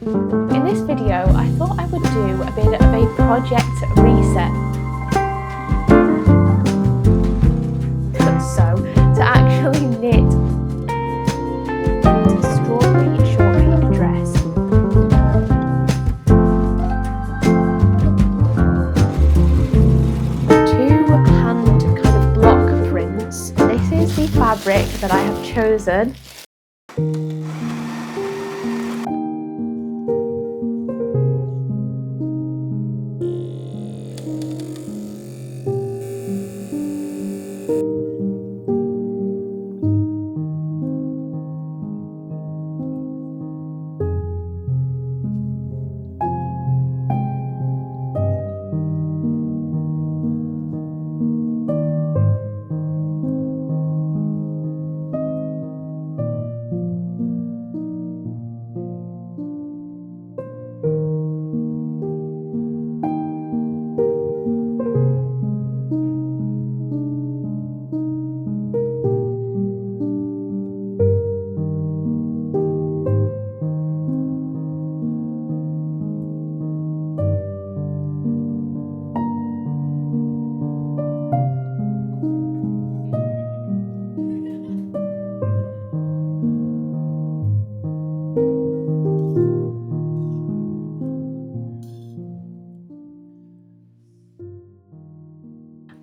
In this video, I thought I would do a bit of a project reset. So, to actually knit a strawberry shortcake dress. Two hand kind of block prints. This is the fabric that I have chosen.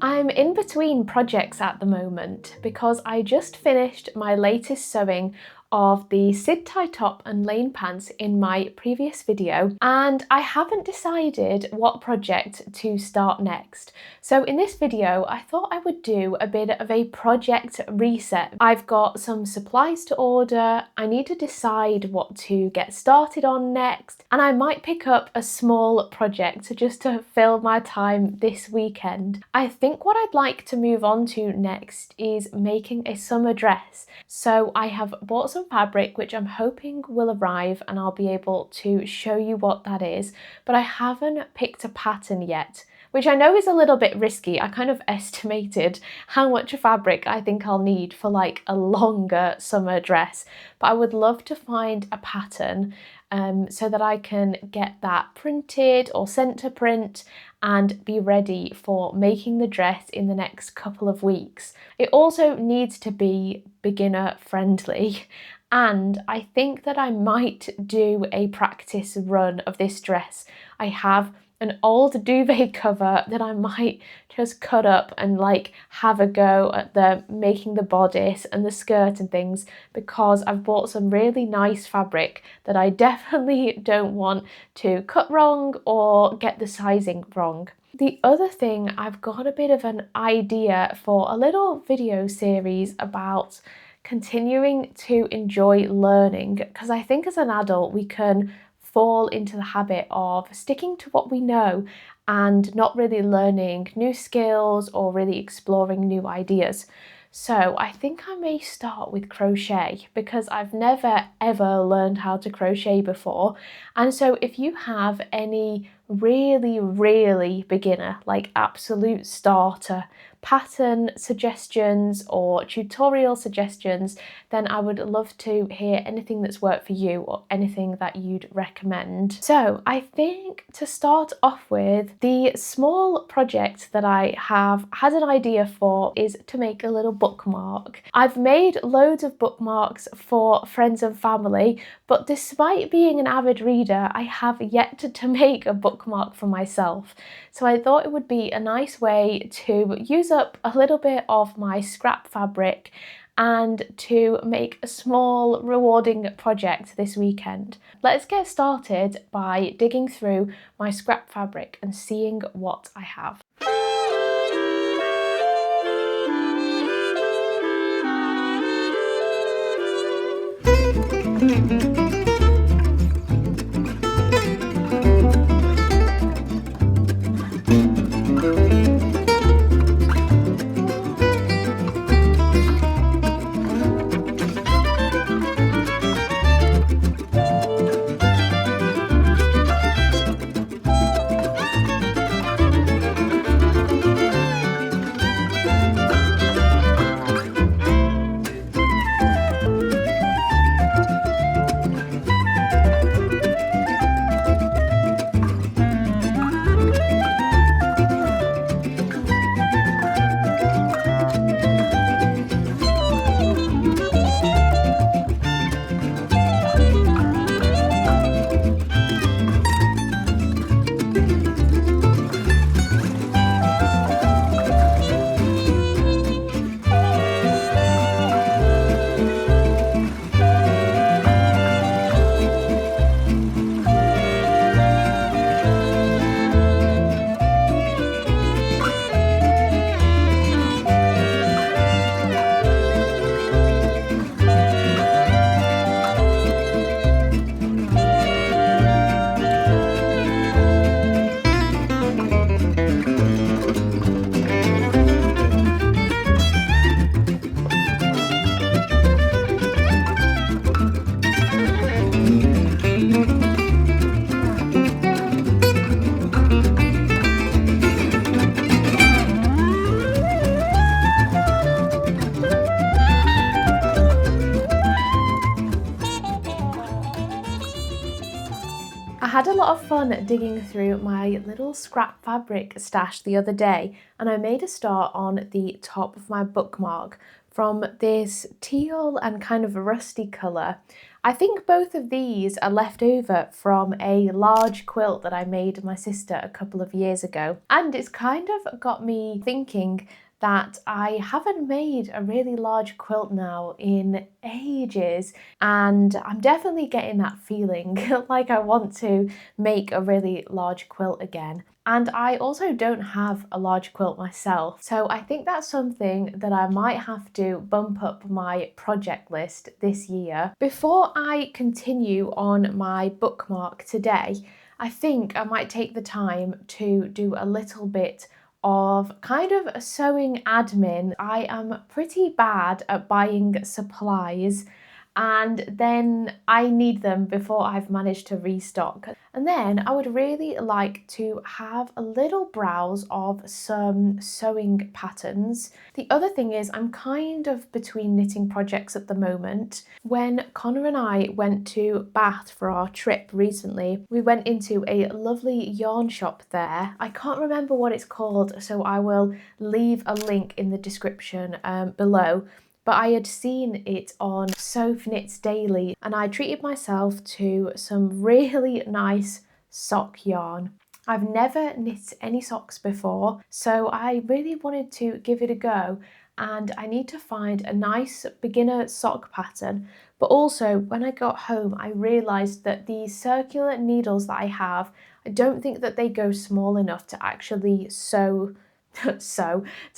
I'm in between projects at the moment because I just finished my latest sewing of the sit tie top and lane pants in my previous video, and I haven't decided what project to start next. So in this video, I thought I would do a bit of a project reset. I've got some supplies to order, I need to decide what to get started on next, and I might pick up a small project just to fill my time this weekend. I think what I'd like to move on to next is making a summer dress. So I have bought some fabric which I'm hoping will arrive and I'll be able to show you what that is, but I haven't picked a pattern yet, which I know is a little bit risky. I kind of estimated how much fabric I think I'll need for like a longer summer dress, but I would love to find a pattern so that I can get that printed or sent to print and be ready for making the dress in the next couple of weeks. It also needs to be beginner friendly, and I think that I might do a practice run of this dress. I have an old duvet cover that I might just cut up and like have a go at making the bodice and the skirt and things, because I've bought some really nice fabric that I definitely don't want to cut wrong or get the sizing wrong. The other thing, I've got a bit of an idea for a little video series about continuing to enjoy learning, because I think as an adult we can fall into the habit of sticking to what we know and not really learning new skills or really exploring new ideas. So I think I may start with crochet because I've never ever learned how to crochet before. And so if you have any really beginner, like absolute starter pattern suggestions or tutorial suggestions, then I would love to hear anything that's worked for you or anything that you'd recommend. So I think to start off with, the small project that I have had an idea for is to make a little bookmark. I've made loads of bookmarks for friends and family, but despite being an avid reader, I have yet to make a bookmark for myself. So I thought it would be a nice way to use up a little bit of my scrap fabric and to make a small rewarding project this weekend. Let's get started by digging through my scrap fabric and seeing what I have. I had a lot of fun digging through my little scrap fabric stash the other day, and I made a start on the top of my bookmark from this teal and kind of rusty colour. I think both of these are left over from a large quilt that I made my sister a couple of years ago, and it's kind of got me thinking that I haven't made a really large quilt now in ages, and I'm definitely getting that feeling like I want to make a really large quilt again. And I also don't have a large quilt myself, so I think that's something that I might have to bump up my project list this year. Before I continue on my bookmark today, I think I might take the time to do a little bit of kind of a sewing admin. I am pretty bad at buying supplies, and then I need them before I've managed to restock. And then I would really like to have a little browse of some sewing patterns. The other thing is I'm kind of between knitting projects at the moment. When Connor and I went to Bath for our trip recently, we went into a lovely yarn shop there. I can't remember what it's called, so I will leave a link in the description below. But I had seen it on Soph Knits Daily, and I treated myself to some really nice sock yarn. I've never knit any socks before, so I really wanted to give it a go, and I need to find a nice beginner sock pattern. But also, when I got home, I realised that the circular needles that I have, I don't think that they go small enough to actually to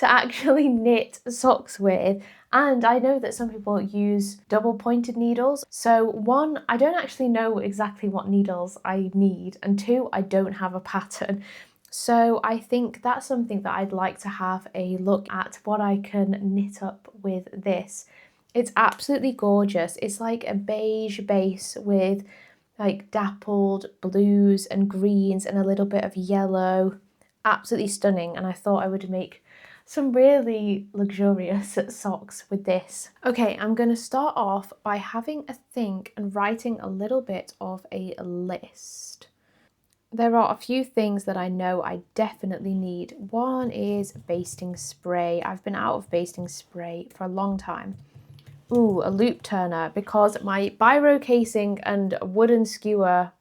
actually knit socks with. And I know that some people use double pointed needles. So one, I don't actually know exactly what needles I need, and two, I don't have a pattern. So I think that's something that I'd like to have a look at, what I can knit up with this. It's absolutely gorgeous. It's like a beige base with like dappled blues and greens and a little bit of yellow. Absolutely stunning, and I thought I would make some really luxurious socks with this. Okay, I'm going to start off by having a think and writing a little bit of a list. There are a few things that I know I definitely need. One is basting spray. I've been out of basting spray for a long time. Ooh, a loop turner, because my biro casing and wooden skewer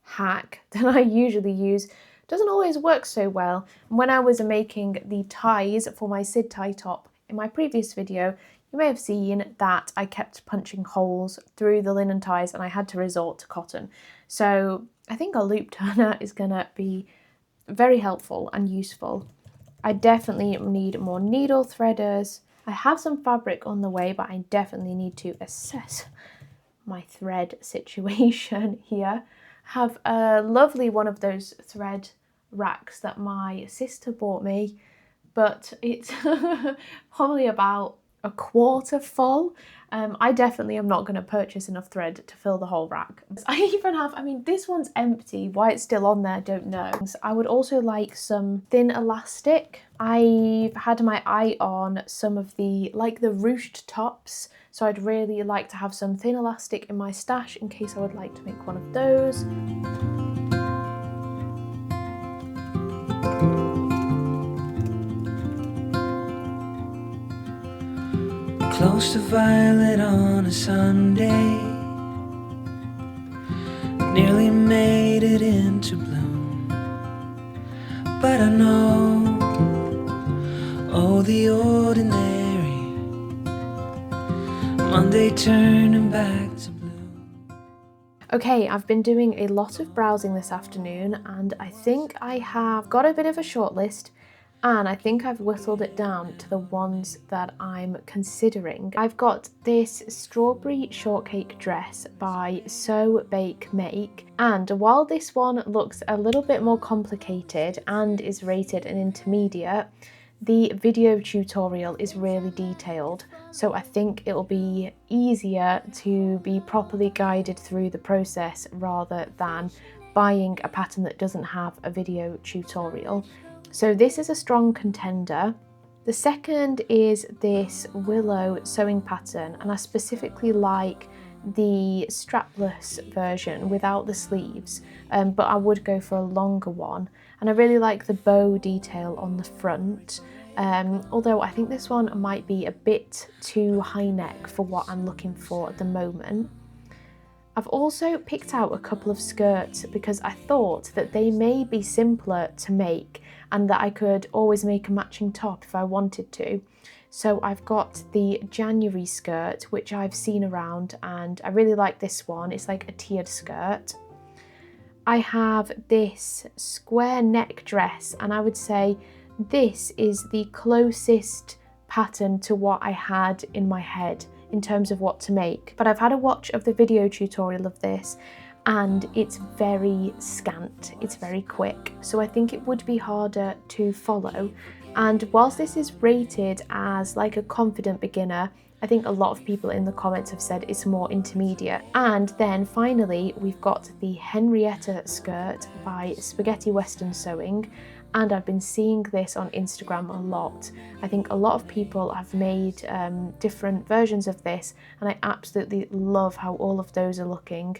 hack that I usually use doesn't always work so well. And when I was making the ties for my Sid tie top in my previous video, you may have seen that I kept punching holes through the linen ties and I had to resort to cotton. So I think a loop turner is gonna be very helpful and useful. I definitely need more needle threaders. I have some fabric on the way, but I definitely need to assess my thread situation here. Have a lovely one of those thread racks that my sister bought me, but it's probably about a quarter full. I definitely am not going to purchase enough thread to fill the whole rack. I even have, this one's empty. Why it's still on there, I don't know. So I would also like some thin elastic. I've had my eye on some of the, like the ruched tops. So I'd really like to have some thin elastic in my stash in case I would like to make one of those. Close to violet on a Sunday, nearly made it into bloom, but I know, oh, the ordinary Monday turning back to blue. Okay, I've been doing a lot of browsing this afternoon, and I think I have got a bit of a short list, and I think I've whittled it down to the ones that I'm considering. I've got this strawberry shortcake dress by Sew Bake Make, and while this one looks a little bit more complicated and is rated an intermediate, the video tutorial is really detailed, so I think it'll be easier to be properly guided through the process rather than buying a pattern that doesn't have a video tutorial. So this is a strong contender. The second is this willow sewing pattern, and I specifically like the strapless version without the sleeves, but I would go for a longer one. And I really like the bow detail on the front, although I think this one might be a bit too high neck for what I'm looking for at the moment. I've also picked out a couple of skirts because I thought that they may be simpler to make and that I could always make a matching top if I wanted to. So I've got the January skirt, which I've seen around, and I really like this one. It's like a tiered skirt. I have this square neck dress, and I would say this is the closest pattern to what I had in my head in terms of what to make. But I've had a watch of the video tutorial of this and it's very scant, it's very quick. So I think it would be harder to follow. And whilst this is rated as like a confident beginner, I think a lot of people in the comments have said it's more intermediate. And then finally, we've got the Henrietta skirt by Spaghetti Western Sewing. And I've been seeing this on Instagram a lot. I think a lot of people have made different versions of this, and I absolutely love how all of those are looking.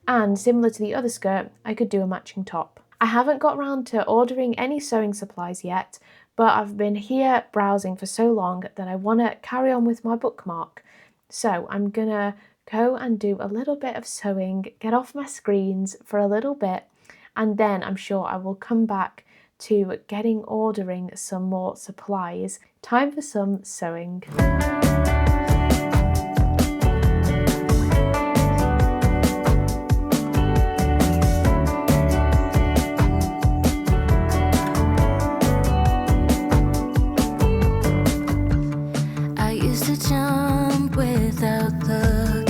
And similar to the other skirt, I could do a matching top. I haven't got around to ordering any sewing supplies yet, but I've been here browsing for so long that I want to carry on with my bookmark. So I'm gonna go and do a little bit of sewing, get off my screens for a little bit, and then I'm sure I will come back to ordering some more supplies. Time for some sewing. I used to jump without looking.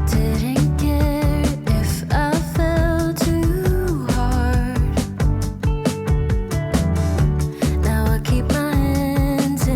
Didn't care if I fell too hard. Now I keep my hands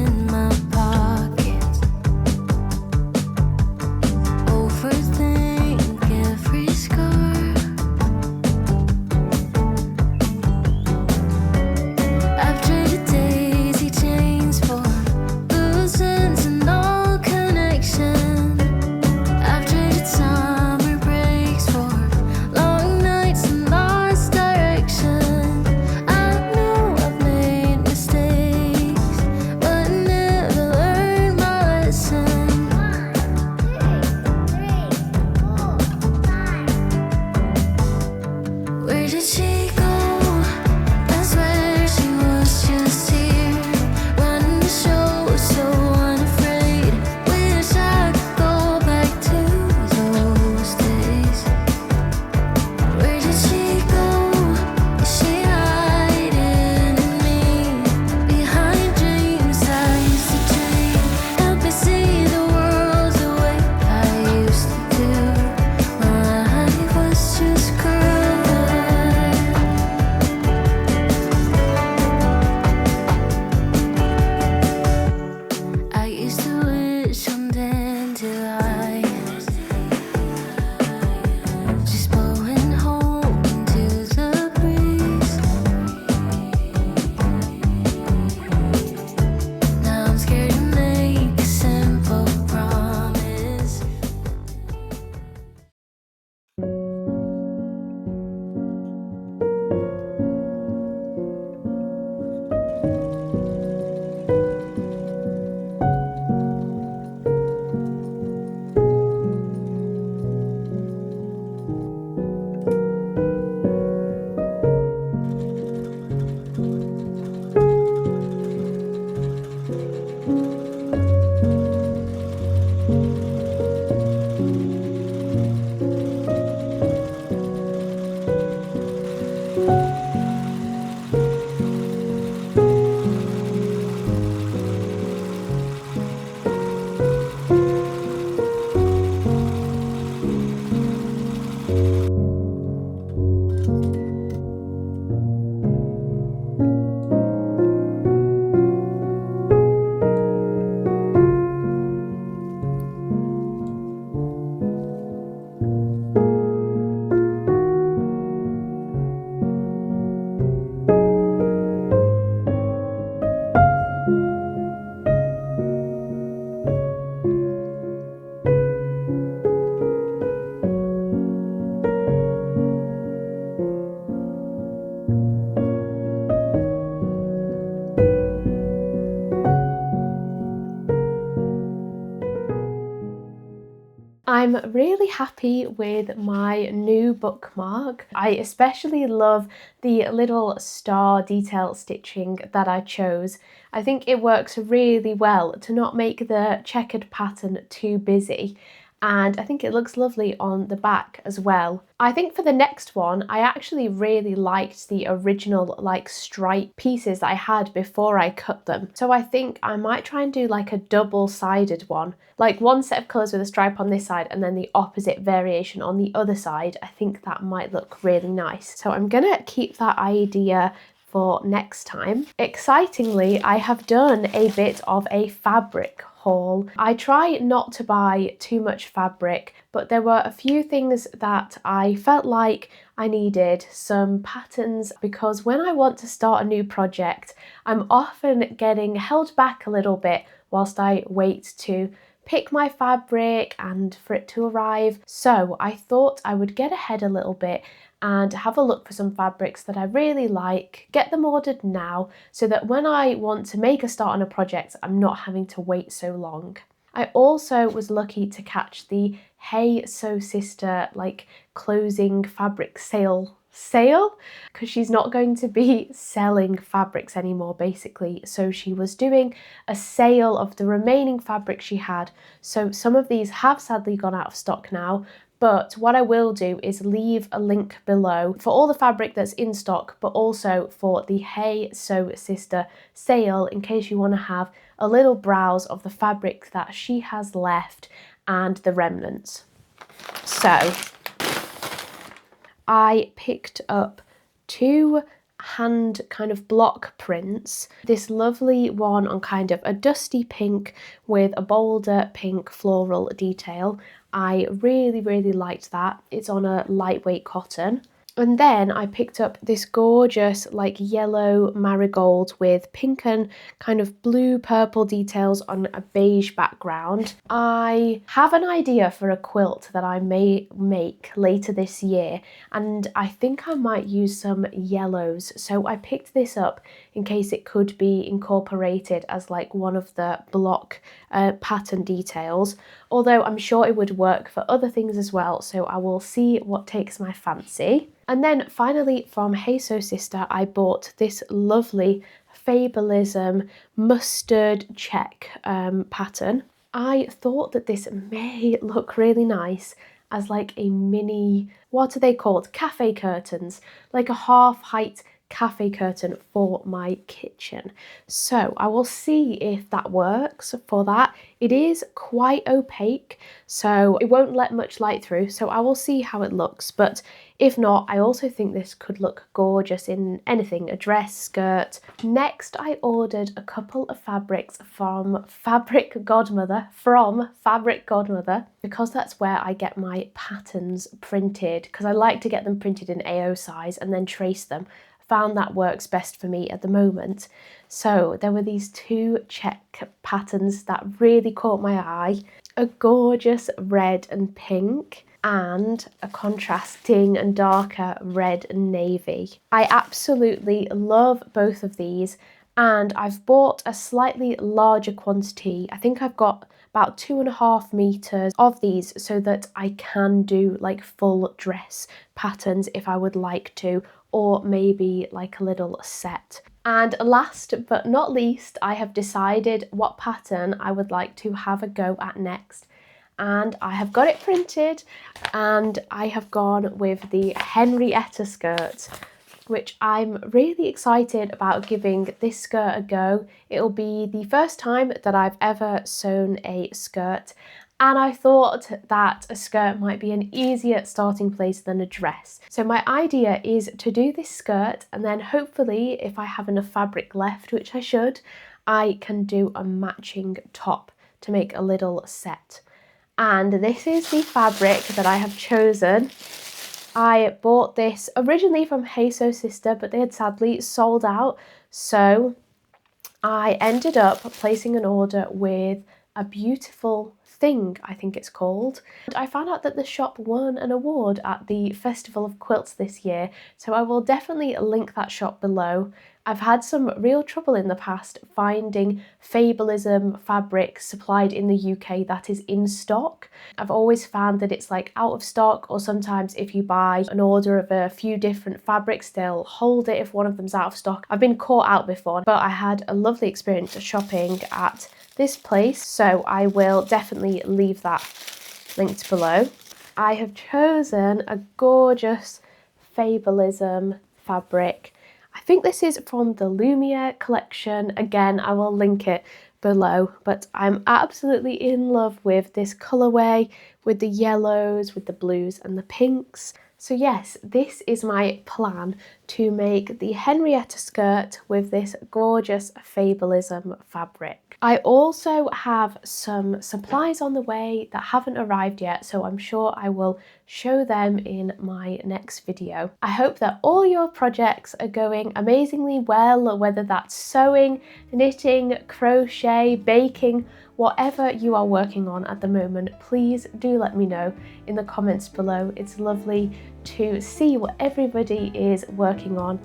I'm really happy with my new bookmark. I especially love the little star detail stitching that I chose. I think it works really well to not make the checkered pattern too busy, and I think it looks lovely on the back as well. I think for the next one, I actually really liked the original like stripe pieces that I had before I cut them. So I think I might try and do like a double-sided one, like one set of colours with a stripe on this side and then the opposite variation on the other side. I think that might look really nice. So I'm gonna keep that idea for next time. Excitingly, I have done a bit of a fabric haul. I try not to buy too much fabric, but there were a few things that I felt like I needed some patterns, because when I want to start a new project, I'm often getting held back a little bit whilst I wait to pick my fabric and for it to arrive. So I thought I would get ahead a little bit and have a look for some fabrics that I really like, get them ordered now, so that when I want to make a start on a project, I'm not having to wait so long. I also was lucky to catch the Hey Sew Sister like closing fabric sale, because she's not going to be selling fabrics anymore basically. So she was doing a sale of the remaining fabric she had. So some of these have sadly gone out of stock now, but what I will do is leave a link below for all the fabric that's in stock, but also for the Hey Sew Sister sale in case you want to have a little browse of the fabric that she has left and the remnants. So I picked up two hand kind of block prints. This lovely one on kind of a dusty pink with a bolder pink floral detail. I really liked that. It's on a lightweight cotton. And then I picked up this gorgeous like yellow marigold with pink and kind of blue purple details on a beige background. I have an idea for a quilt that I may make later this year, and I think I might use some yellows. So I picked this up in case it could be incorporated as like one of the block pattern details, although I'm sure it would work for other things as well, so I will see what takes my fancy. And then finally from Hey Sew Sister, I bought this lovely Fabulism mustard check pattern. I thought that this may look really nice as like a mini, what are they called? Cafe curtains, like a half height cafe curtain for my kitchen. So I will see if that works for that. It is quite opaque, so it won't let much light through, so I will see how it looks. But if not, I also think this could look gorgeous in anything, a dress, skirt. Next, I ordered a couple of fabrics from Fabric Godmother, because that's where I get my patterns printed, because I like to get them printed in AO size and then trace them. Found that works best for me at the moment. So there were these two check patterns that really caught my eye. A gorgeous red and pink, and a contrasting and darker red and navy. I absolutely love both of these, and I've bought a slightly larger quantity. I think I've got about 2.5 meters of these so that I can do like full dress patterns if I would like to, or maybe like a little set. And last but not least, I have decided what pattern I would like to have a go at next. And I have got it printed, and I have gone with the Henrietta skirt, which I'm really excited about giving this skirt a go. It'll be the first time that I've ever sewn a skirt, and I thought that a skirt might be an easier starting place than a dress. So my idea is to do this skirt, and then hopefully if I have enough fabric left, which I should, I can do a matching top to make a little set. And this is the fabric that I have chosen. I bought this originally from Hey Sew Sister, but they had sadly sold out, so I ended up placing an order with A Beautiful Thing, I think it's called. And I found out that the shop won an award at the Festival of Quilts this year, so I will definitely link that shop below. I've had some real trouble in the past finding Fabulism fabric supplied in the UK that is in stock. I've always found that it's like out of stock, or sometimes if you buy an order of a few different fabrics, they'll hold it if one of them's out of stock. I've been caught out before, but I had a lovely experience shopping at this place, so I will definitely leave that linked below. I have chosen a gorgeous Fabulism fabric. I think this is from the Lumiere collection. Again, I will link it below, but I'm absolutely in love with this colourway, with the yellows, with the blues and the pinks. So yes, this is my plan, to make the Henrietta skirt with this gorgeous Fabulism fabric. I also have some supplies on the way that haven't arrived yet, so I'm sure I will show them in my next video. I hope that all your projects are going amazingly well, whether that's sewing, knitting, crochet, baking, whatever you are working on at the moment. Please do let me know in the comments below. It's lovely to see what everybody is working on,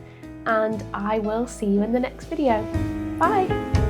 and I will see you in the next video. Bye!